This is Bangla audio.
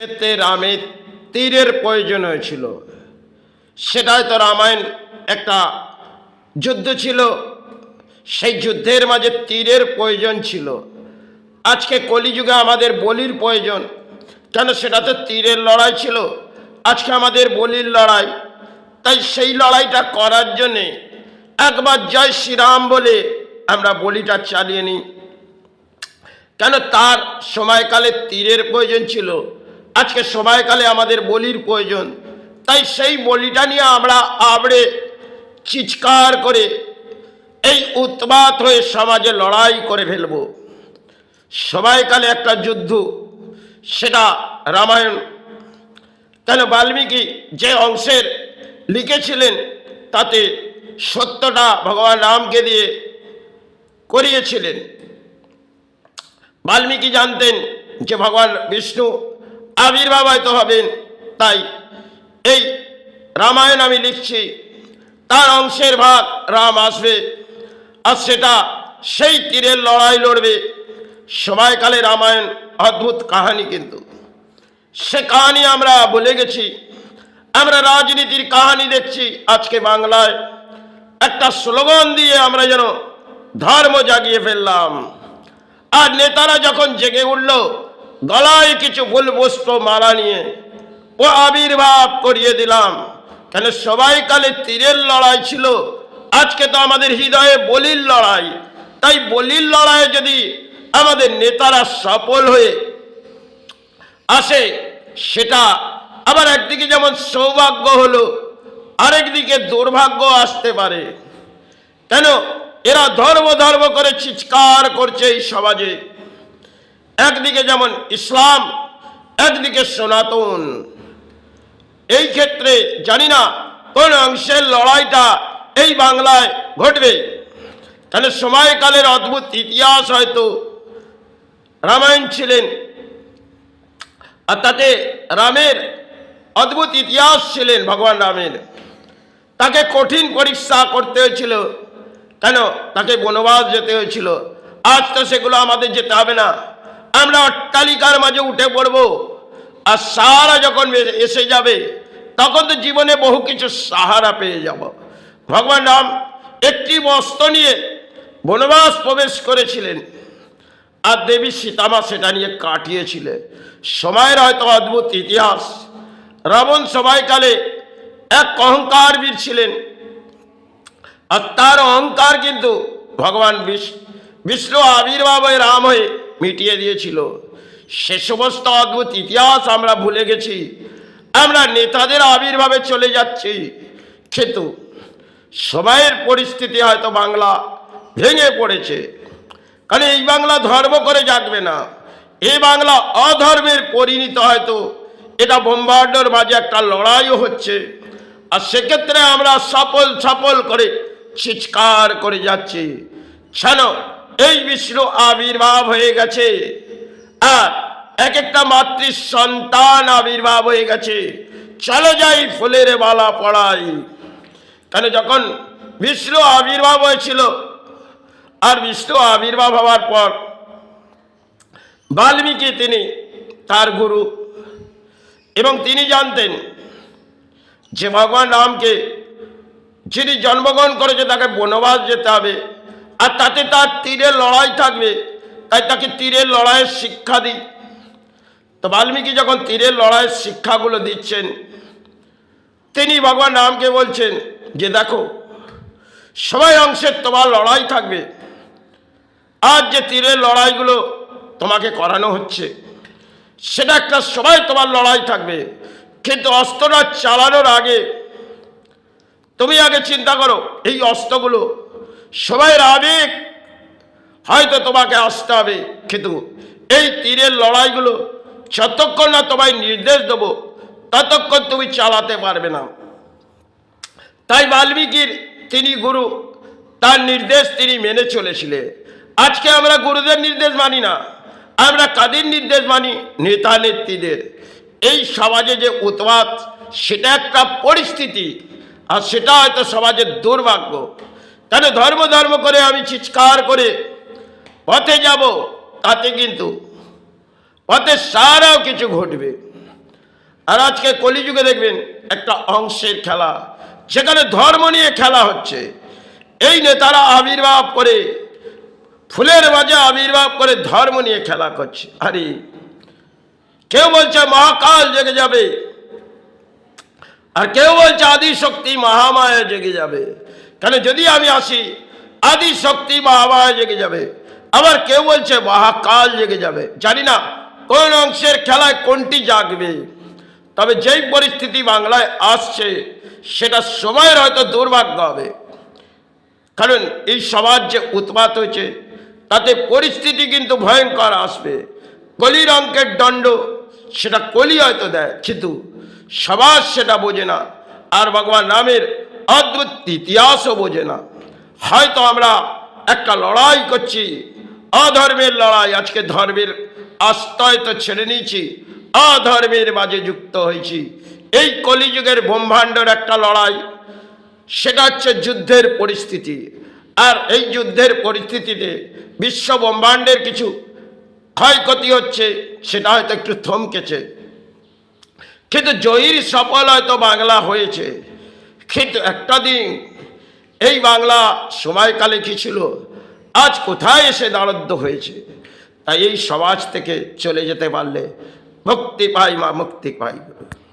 এতে রামের তীরের প্রয়োজন হয়েছিল। সেটাই তো রামায়ণ একটা যুদ্ধ ছিল, সেই যুদ্ধের মাঝে তীরের প্রয়োজন ছিল। আজকে কলিযুগে আমাদের বলির প্রয়োজন, কেন সেটাতে তীরের লড়াই ছিল, আজকে আমাদের বলির লড়াই। তাই সেই লড়াইটা করার জন্যে একবার জয় শ্রীরাম বলে আমরা বলিটা চালিয়ে নিই। কেন তার সময়কালে তীরের প্রয়োজন ছিল, আজকে সময়কালে আমাদের বলির প্রয়োজন। তাই সেই বলিটা নিয়ে আমরা আবড়ে চিৎকার করে এই উৎপাত হয়ে সমাজে লড়াই করে ফেলব। সময়কালে একটা যুদ্ধ, সেটা রামায়ণ। কেন বাল্মীকি যে অংশের লিখেছিলেন তাতে সত্যটা ভগবান রামকে দিয়ে করিয়েছিলেন। বাল্মীকি জানতেন যে ভগবান বিষ্ণু আবির্ভাব হয়তো হবেন, তাই এই রামায়ণ আমি লিখছি, তার অংশের ভাগ রাম আসবে, আর সেটা সেই তীরের লড়াই লড়বে। সময়কালে রামায়ণ অদ্ভুত কাহিনী, কিন্তু সে কাহিনী আমরা ভুলে গেছি। আমরা রাজনীতির কাহিনী দেখছি। আজকে বাংলায় একটা স্লোগান দিয়ে আমরা যেন ধর্ম জাগিয়ে ফেললাম, আর নেতারা যখন জেগে উঠল গলায় কিছু ফুলপুষ্প মালা নিয়ে ও আবির্ভাব করিয়ে দিলাম। কেন সবাইকালে তীরের লড়াই ছিল, আজকে তো আমাদের হৃদয়ে বলির লড়াই। তাই বলির লড়াইয়ে যদি আমাদের নেতারা সফল হয়ে আসে, সেটা আবার একদিকে যেমন সৌভাগ্য হলো, আরেকদিকে দুর্ভাগ্য আসতে পারে। কেন এরা ধর্ম ধর্ম করে চিৎকার করছে এই সমাজে, একদিকে যেমন ইসলাম, একদিকে সনাতন। এই ক্ষেত্রে জানি না কোন অংশের লড়াইটা এই বাংলায় ঘটবে। কেন সময়কালের অদ্ভুত ইতিহাস হয়তো রামায়ণ ছিলেন, আর তাতে রামের অদ্ভুত ইতিহাস ছিলেন। ভগবান রামের তাকে কঠিন পরীক্ষা করতে হয়েছিল, কেন তাকে বনবাস যেতে হয়েছিল। আজ তো সেগুলো আমাদের যেতে হবে না, আমরা অট্টালিকার মাঝে উঠে পড়ব, আর সাহারা যখন এসে যাবে তখন তো জীবনে বহু কিছু সাহারা পেয়ে যাব। ভগবান রাম একটি বস্ত্র নিয়ে বনবাস প্রবেশ করেছিলেন, আর দেবী সীতামা সেটা নিয়ে কাটিয়েছিলেন। সময়ের হয়তো অদ্ভুত ইতিহাস। রাবণ সময়কালে এক অহংকার বীর ছিলেন, আর তার অহংকার কিন্তু ভগবান বিষ্ণু আবির্ভাব হয়ে রাম হয়ে মিটিয়ে দিয়েছিল। সে সমস্ত অদ্ভুত ইতিহাস আমরা ভুলে গেছি, আমরা নেতাদের আবির্ভাবে চলে যাচ্ছি। কিন্তু সময়ের পরিস্থিতি হয়তো বাংলা ভেঙে পড়েছে, কারণ এই বাংলা ধর্ম করে জাগবে না, এই বাংলা অধর্মের পরিণত। হয়তো এটা বোম্বার্ডের মাঝে একটা লড়াইও হচ্ছে, আর সেক্ষেত্রে আমরা সফল করে চিৎকার করে যাচ্ছি, কেন এই বিষ্ণু আবির্ভাব হয়ে গেছে, আর এক একটা মাতৃ সন্তান আবির্ভাব হয়ে গেছে। চলো যাই ফুলের মালা পড়াই। কেন যখন বিষ্ণু আবির্ভাব হয়েছিল, আর বিষ্ণু আবির্ভাব হওয়ার পর বাল্মীকি তিনি তার গুরু, এবং তিনি জানতেন যে ভগবান রামকে যিনি জন্মগ্রহণ করেছে তাকে বনবাস যেতে হবে, আর তাতে তার তীরের লড়াই থাকবে। তাই তাকে তীরের লড়াইয়ের শিক্ষা দিই। তো বাল্মীকি যখন তীরের লড়াইয়ের শিক্ষাগুলো দিচ্ছেন, তিনি ভগবান রামকে বলছেন যে দেখো, সবাই অংশের তোমার লড়াই থাকবে, আজ যে তীরের লড়াইগুলো তোমাকে করানো হচ্ছে সেটা একটা সবাই তোমার লড়াই থাকবে, কিন্তু অস্ত্রটা চালানোর আগে তুমি আগে চিন্তা করো এই অস্ত্রগুলো সবাইয়ের আবেগ হয়তো তোমাকে আসতে হবে, কিন্তু এই তীরের লড়াইগুলো যতক্ষণ না তোমায় নির্দেশ দেবো ততক্ষণ তুমি চালাতে পারবে না। তাই বাল্মীকির তিনি গুরু, তার নির্দেশ তিনি মেনে চলেছিলেন। আজকে আমরা গুরুদের নির্দেশ মানি না, আমরা কাদের নির্দেশ মানি? নেতা নেত্রীদের। এই সমাজে যে উৎপাত, সেটা একটা পরিস্থিতি, আর সেটা হয়তো সমাজের দুর্ভাগ্য। কেন ধর্ম করে আমি চিৎকার করে পথে যাব, তাতে কিন্তু পথে সারাও কিছু ঘটবে। আর আজকে কলিযুগে দেখবেন একটা অংশের খেলা, যেখানে ধর্ম নিয়ে খেলা হচ্ছে। এই নেতারা আবির্ভাব করে, ফুলের মাঝে আবির্ভাব করে ধর্ম নিয়ে খেলা করছে। আরে কেউ বলছে মহাকাল জেগে যাবে, আর কেউ বলছে আদি শক্তি মহামায়া জেগে যাবে। কেন যদি আমি আসি আদি শক্তি মহামায়া জেগে যাবে, আবার কেউ বলছে মহাকাল জেগে যাবে। জানি না কোন অংশের খেলায় কোনটি জাগবে। তবে যেই পরিস্থিতি বাংলায় আসছে সেটা সময়ের হয়তো দুর্ভাগ্য হবে। কারণ এই সমাজ যে উৎপাত হয়েছে তাতে পরিস্থিতি কিন্তু ভয়ঙ্কর আসবে। কলির অঙ্কের দণ্ড সেটা কলি হয়তো দেয়, কিন্তু সমাজ সেটা বোঝে না, আর ভগবান রামের অদ্ভুত ইতিহাসও বোঝে না। হয়তো আমরা একটা লড়াই করছি, অধর্মের লড়াই। আজকে ধর্মের আশ্রয় তো ছেড়ে নিয়েছি, অধর্মের মাঝে যুক্ত হয়েছি। এই কলিযুগের ব্রহ্মাণ্ডের একটা লড়াই, সেটা হচ্ছে যুদ্ধের পরিস্থিতি। আর এই যুদ্ধের পরিস্থিতিতে বিশ্ব ব্রহ্মাণ্ডের কিছু ক্ষয়ক্ষতি হচ্ছে, সেটা হয়তো একটু থমকেছে, কিন্তু জয়ীর সফল হয়তো বাংলা হয়েছে। কিন্তু একটা দিন এই বাংলা সময়কালে কি ছিল, আজ কোথায় এসে দাঁড়াদ্য হয়েছে। তাই এই সমাজ থেকে চলে যেতে পারলে মুক্তি পাই মা, মুক্তি পাই।